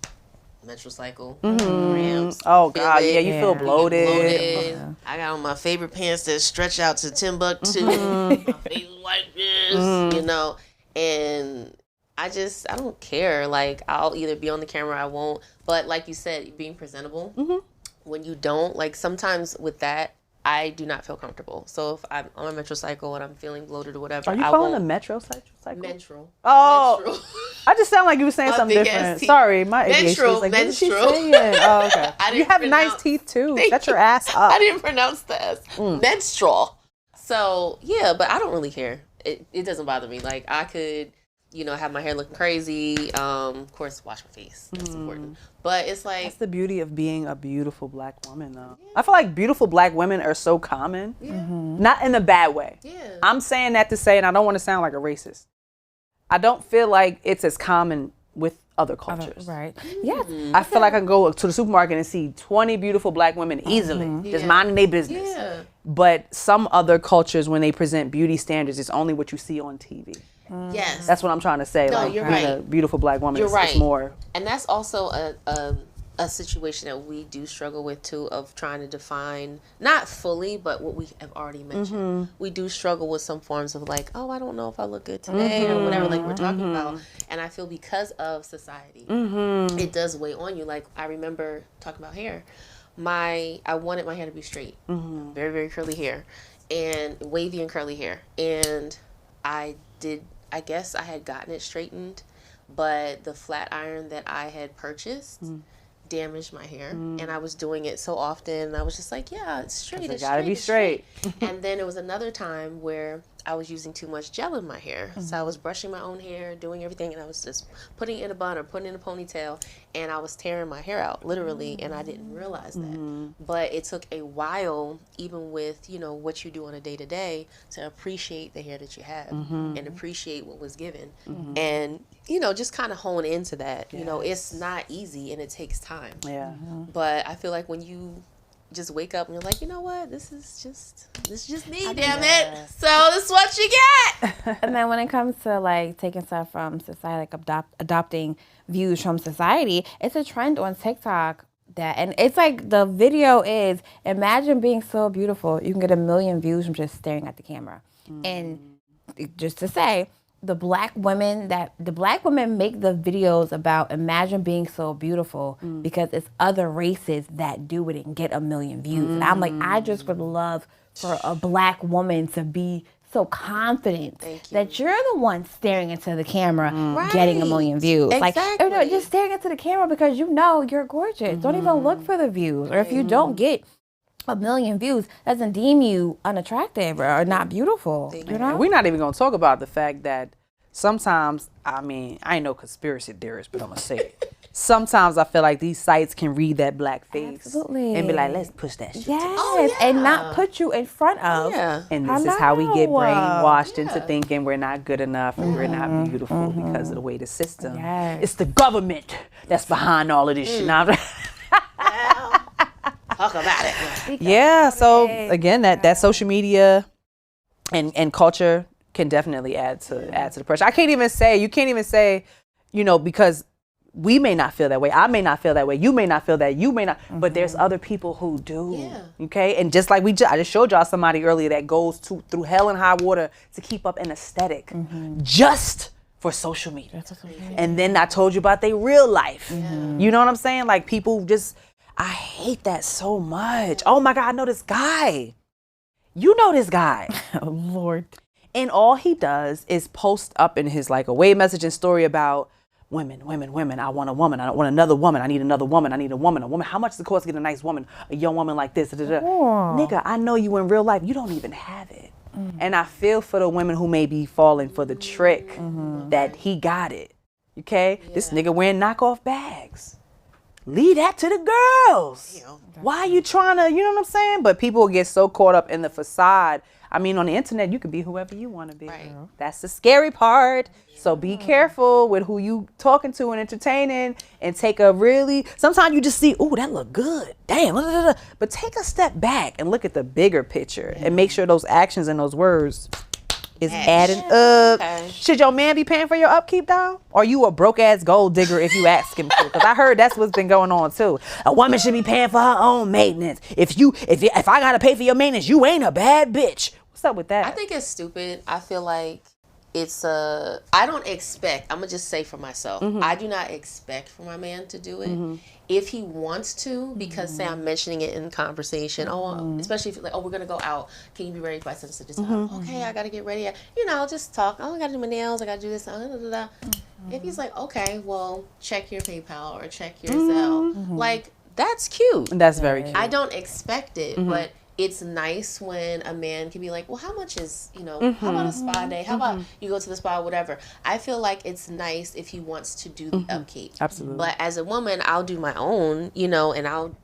S3: menstrual cycle, cramps.
S1: Oh God, yeah, you feel bloated.
S3: I got on my favorite pants that stretch out to Timbuktu. My face is like this, you know, and I don't care. Like, I'll either be on the camera, I won't. But like you said, being presentable, when you don't, like sometimes with that, I do not feel comfortable. So if I'm on a menstrual cycle and I'm feeling bloated or whatever,
S1: Are you calling a metro cycle?
S3: Menstrual.
S1: Oh,
S3: menstrual.
S1: I just sound like you were saying something different. Sorry, my ADHD is like, what is she saying? Oh, okay. You have nice teeth too. Shut your ass up.
S3: I didn't pronounce the S. Menstrual. So yeah, but I don't really care. It doesn't bother me. Like, I could, you know, have my hair looking crazy. Of course, wash my face. That's important. But it's like,
S1: that's the beauty of being a beautiful black woman, though. Yeah. I feel like beautiful black women are so common. Yeah. Not in a bad way. Yeah. I'm saying that to say, and I don't want to sound like a racist, I don't feel like it's as common with other cultures.
S2: Right. Yes.
S1: I feel like I can go to the supermarket and see 20 beautiful black women easily, just minding their business. Yeah. But some other cultures, when they present beauty standards, it's only what you see on TV.
S3: Yes.
S1: That's what I'm trying to say.
S3: No,
S1: like,
S3: you're
S1: being
S3: right.
S1: a beautiful black woman is more.
S3: And that's also a situation that we do struggle with too, of trying to define, not fully, but what we have already mentioned. We do struggle with some forms of like, oh, I don't know if I look good today or whatever, like we're talking about. And I feel because of society, it does weigh on you. Like, I remember talking about hair. I wanted my hair to be straight, very, very curly hair, and wavy and curly hair. And I guess I had gotten it straightened, but the flat iron that I had purchased damaged my hair, and I was doing it so often, and I was just like, yeah, it's straight. It's
S1: gotta be straight.
S3: And then it was another time where I was using too much gel in my hair. So I was brushing my own hair, doing everything, and I was just putting it in a bun or putting it in a ponytail, and I was tearing my hair out, literally, and I didn't realize that. But it took a while, even with, you know, what you do on a day-to-day, to appreciate the hair that you have and appreciate what was given. And, you know, just kind of hone into that. You know, it's not easy, and it takes time.
S1: Yeah.
S3: But I feel like when you just wake up and you're like, you know what, this is just me, damn it. So this is what you get.
S2: And then when it comes to like taking stuff from society, like adopting views from society, it's a trend on TikTok that, and it's like the video is, imagine being so beautiful, you can get 1 million views from just staring at the camera. And just to say, the black women make the videos about imagine being so beautiful because it's other races that do it and get 1 million views. And I'm like, I just would love for a black woman to be so confident that you're the one staring into the camera getting 1 million views.
S3: Exactly.
S2: Like, just staring into the camera because you know you're gorgeous. Don't even look for the views. Or if you don't get 1 million views, doesn't deem you unattractive or not beautiful. You know?
S1: We're not even going to talk about the fact that sometimes, I mean, I ain't no conspiracy theorist, but I'm going to say it. Sometimes I feel like these sites can read that black face and be like, let's push that shit.
S2: Yes, and not put you in front of.
S1: And this is how we get brainwashed into thinking we're not good enough and we're not beautiful because of the way the system. It's the government that's behind all of this shit.
S3: Talk about it.
S1: Yeah, so again, that social media and culture can definitely add to the pressure. You can't even say, you know, because we may not feel that way. I may not feel that way. You may not feel that. You may not. But there's other people who do. Yeah. Okay. And just like I just showed y'all somebody earlier that goes through hell and high water to keep up an aesthetic just for social media. And then I told you about their real life. You know what I'm saying? Like, people just, I hate that so much. Oh my God, I know this guy. You know this guy.
S2: Oh Lord.
S1: And all he does is post up in his like away message and story about women. I want a woman. I want another woman. I need another woman. I need a woman. How much does it cost to get a nice woman? A young woman like this. Nigga, I know you in real life. You don't even have it. And I feel for the women who may be falling for the trick that he got it. Okay? This nigga wearing knockoff bags. Leave that to the girls. Why are you trying to, you know what I'm saying? But people get so caught up in the facade. I mean, on the internet, you can be whoever you want to be. Right. That's the scary part. So be careful with who you talking to and entertaining, and take a really, sometimes you just see, ooh, that look good. Damn. But take a step back and look at the bigger picture and make sure those actions and those words is adding up.
S3: Okay.
S1: Should your man be paying for your upkeep, though? Or you a broke ass gold digger if you ask him to? Because I heard that's what's been going on too. A woman should be paying for her own maintenance. If I gotta pay for your maintenance, you ain't a bad bitch. What's up with that?
S3: I think it's stupid. I feel like it's I don't expect, I'm gonna just say for myself, I do not expect for my man to do it. If he wants to, because say I'm mentioning it in conversation, especially if like, we're gonna go out, can you be ready by such and such a time? Okay, I gotta get ready. Just talk. I gotta do my nails, I gotta do this. If he's like, okay, well, check your PayPal or check your Zelle, like that's cute.
S1: That's very cute.
S3: I don't expect it, but it's nice when a man can be like, well, how much is, how about a spa day? How about you go to the spa, whatever. I feel like it's nice if he wants to do the upkeep.
S1: Absolutely.
S3: But as a woman, I'll do my own, and I'll,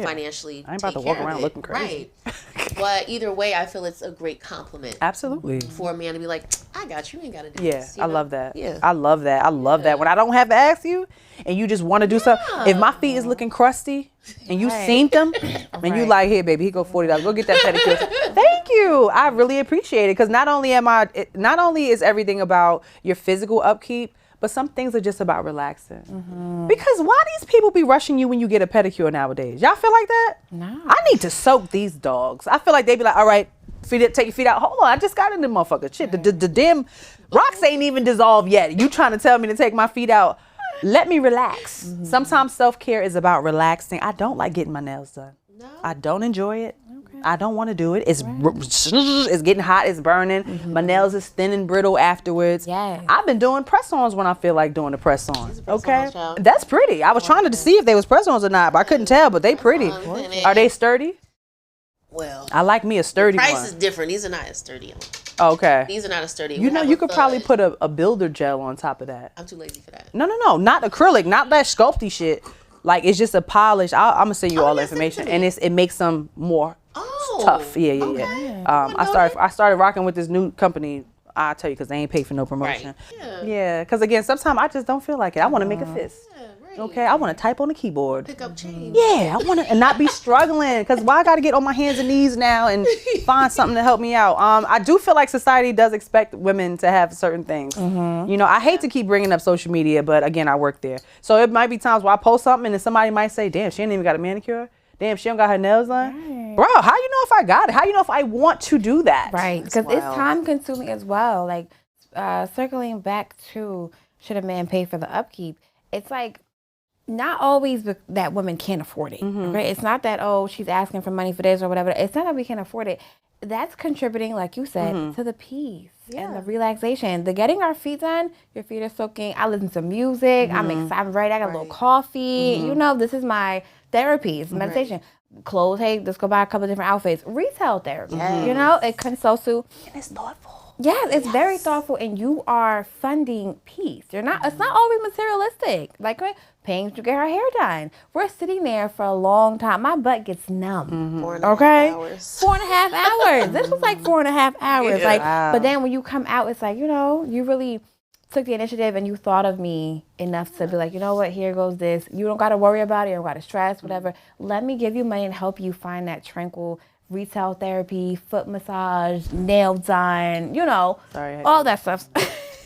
S3: financially
S1: I ain't about to walk around looking crazy.
S3: Right. But either way, I feel it's a great compliment.
S1: Absolutely.
S3: For a man to be like, I got you. You ain't got to do
S1: Yeah,
S3: this.
S1: I love that.
S3: Yeah.
S1: I love that. I love that. When I don't have to ask you and you just want to do something. If my feet is looking crusty and you seen them and you like, here, baby, he go $40. Go get that pedicure. Thank you. I really appreciate it. Because not only is everything about your physical upkeep, but some things are just about relaxing. Because why these people be rushing you when you get a pedicure nowadays? Y'all feel like that?
S2: No.
S1: I need to soak these dogs. I feel like they be like, all right, take your feet out. Hold on, I just got in the motherfucker. Shit, the damn rocks ain't even dissolved yet. You trying to tell me to take my feet out? Let me relax. Sometimes self-care is about relaxing. I don't like getting my nails done.
S3: No.
S1: I don't enjoy it. I don't want to do it. It's getting hot. It's burning. My nails is thin and brittle afterwards.
S2: Yes.
S1: I've been doing press-ons when I feel like doing the press-ons. Okay,
S3: press-ons, child.
S1: that's pretty. I was trying to see if they was press-ons or not, but I couldn't tell. But they pretty. Are they sturdy?
S3: Well,
S1: I like me a sturdy
S3: price
S1: one.
S3: is different. These are not as sturdy.
S1: Okay.
S3: These are not as sturdy.
S1: You could probably put a builder gel on top of that.
S3: I'm too lazy for that.
S1: No, not acrylic, not that sculpty shit. Like it's just a polish. I'm gonna send you all the
S3: yes, send it
S1: information,
S3: to
S1: and
S3: me.
S1: it makes them more
S3: Oh,
S1: tough. Yeah.
S3: okay.
S1: I started rocking with this new company. I'll tell you because they ain't paid for no promotion.
S3: Right.
S1: Yeah. Because again, sometimes I just don't feel like it. I want to make a fist.
S3: Yeah, right.
S1: Okay. I want to type on the keyboard.
S3: Pick up change.
S1: Yeah, I want to and not be struggling because why I got to get on my hands and knees now and find something to help me out. I do feel like society does expect women to have certain things. I hate to keep bringing up social media, but again, I work there. So it might be times where I post something and then somebody might say, damn, she ain't even got a manicure. Damn, she don't got her nails done. Right. Bro, how you know if I got it? How you know if I want to do that?
S2: Right, because it's time consuming as well. Like circling back to should a man pay for the upkeep? It's like not always that women can't afford it. Right? It's not that she's asking for money for this or whatever. It's not that we can't afford it. That's contributing, like you said, to the peace and the relaxation. The getting our feet done, your feet are soaking. I listen to music. I'm excited. I'm ready. I got a little coffee. This is my therapy. It's meditation. Clothes, hey, let's go buy a couple of different outfits. Retail therapy. It consults to.
S1: And it's thoughtful.
S2: Yes, it's very thoughtful, and you are funding peace. You're not. It's not always materialistic. Like paying to get her hair done. We're sitting there for a long time. My butt gets numb.
S3: 4.5 hours.
S2: 4.5 hours. This was like 4.5 hours.
S3: Yeah.
S2: Like,
S1: Wow.
S2: but then when you come out, it's like you really took the initiative and you thought of me enough to be like, you know what? Here goes this. You don't got to worry about it. You don't got to stress. Whatever. Let me give you money and help you find that tranquil. Retail therapy, foot massage, nail done,
S1: Sorry,
S2: all that stuff.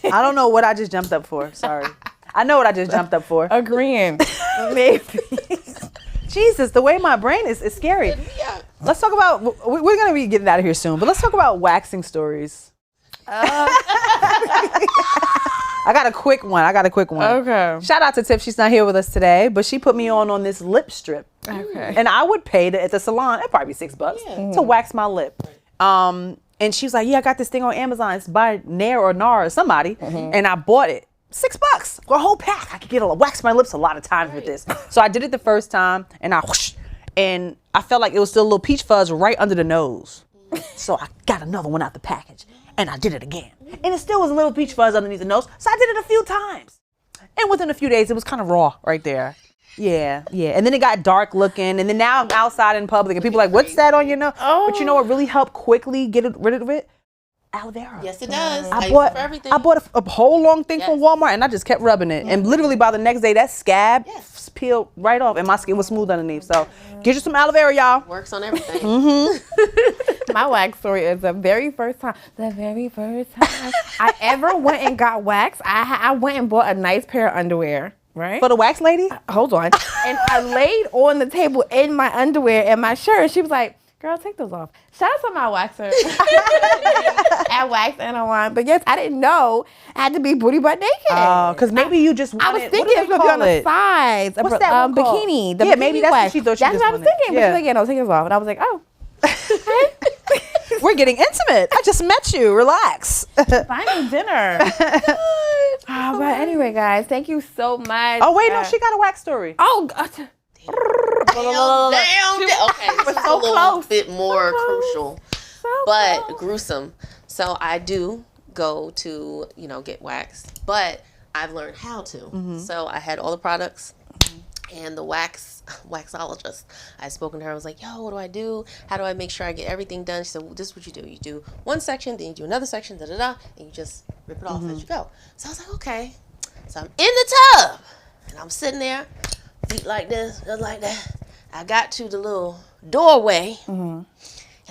S1: I don't know what I just jumped up for. Sorry. I know what I just jumped up for.
S2: Agreeing.
S1: Maybe. Jesus, the way my brain is scary.
S3: Yeah.
S1: Let's talk about, we're going to be getting out of here soon, but let's talk about waxing stories. I got a quick one.
S2: Okay.
S1: Shout out to Tiff. She's not here with us today, but she put me on this lip strip.
S2: Okay.
S1: And I would pay at the salon, it'd probably be $6 to wax my lip. And she was like, yeah, I got this thing on Amazon. It's by Nair or Nar or somebody. And I bought it. $6 for a whole pack. I could wax my lips a lot of times with this. So I did it the first time and I felt like it was still a little peach fuzz right under the nose. So I got another one out the package and I did it again. And it still was a little peach fuzz underneath the nose. So I did it a few times. And within a few days, it was kind of raw right there. Yeah. And then it got dark looking. And then now I'm outside in public and people are like, what's that on your nose? But you know what really helped quickly get rid of it? Aloe vera.
S3: Yes, it does.
S1: I
S3: use
S1: bought
S3: it for everything.
S1: a whole long thing from Walmart and I just kept rubbing it. And literally by the next day, that scab peeled right off and my skin was smooth underneath. So get you some aloe vera, y'all.
S3: Works on everything.
S2: My wax story is the very first time I ever went and got waxed. I went and bought a nice pair of underwear, right?
S1: For the wax lady?
S2: Hold on. And I laid on the table in my underwear and my shirt. She was like, girl, take those off. Shout out to my waxer at Wax and Online. But yes, I didn't know I had to be booty butt naked.
S1: Oh, because maybe you just wanted,
S2: I was thinking it was going to be on the sides.
S1: What's that one called?
S2: Bikini. The
S1: Yeah,
S2: bikini
S1: maybe that's
S2: wax.
S1: what she thought she
S2: That's
S1: just
S2: what I was
S1: wanted.
S2: thinking. But she's like, yeah, no, take those off. And I was like, oh.
S1: We're getting intimate. I just met you. Relax.
S2: Finding dinner. But anyway, guys, thank you so much.
S1: Oh, wait, no, she got a wax story.
S2: Oh, God.
S3: Damn. Okay, this is
S2: so
S3: a little
S2: close.
S3: bit more crucial, but
S2: close.
S3: gruesome. So I do go to, get waxed, but I've learned how to. So I had all the products and the waxologist. I spoken to her. I was like, yo, what do I do? How do I make sure I get everything done? She said, well, this is what you do. You do one section, then you do another section, and you just rip it off as you go. So I was like, okay. So I'm in the tub, and I'm sitting there, feet like this, just like that. I got to the little doorway, and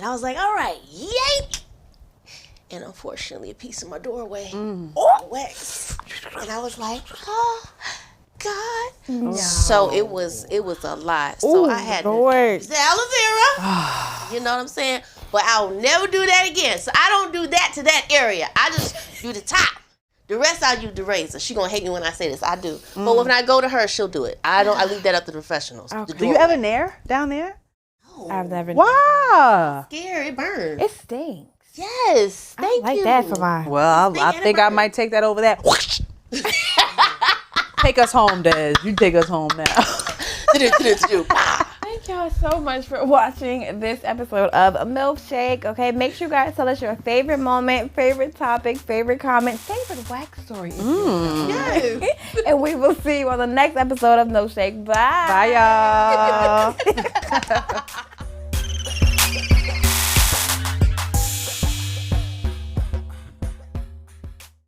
S3: I was like, all right, yank. And unfortunately, a piece of my doorway wax. And I was like, oh, God. No. So it was a lot. So I had to use the aloe vera. You know what I'm saying? But I'll never do that again. So I don't do that to that area. I just do the top. The rest I use the razor. She gonna hate me when I say this. I do. But when I go to her, she'll do it. I leave that up to the professionals.
S2: Okay.
S3: The
S1: Do you ever Nair down there?
S3: No.
S2: I've never.
S1: Wow.
S3: Scary. It burns.
S2: It stinks.
S3: Yes. Thank
S2: I like
S3: you.
S2: that for mine.
S1: Well, I think I might take that over there. Take us home, Des. You take us home now.
S2: Thank y'all so much for watching this episode of Milfshake. Okay, make sure you guys tell us your favorite moment, favorite topic, favorite comment, favorite wax story.
S3: Yes.
S2: And we will see you on the next episode of Milfshake. Bye.
S1: Bye, y'all.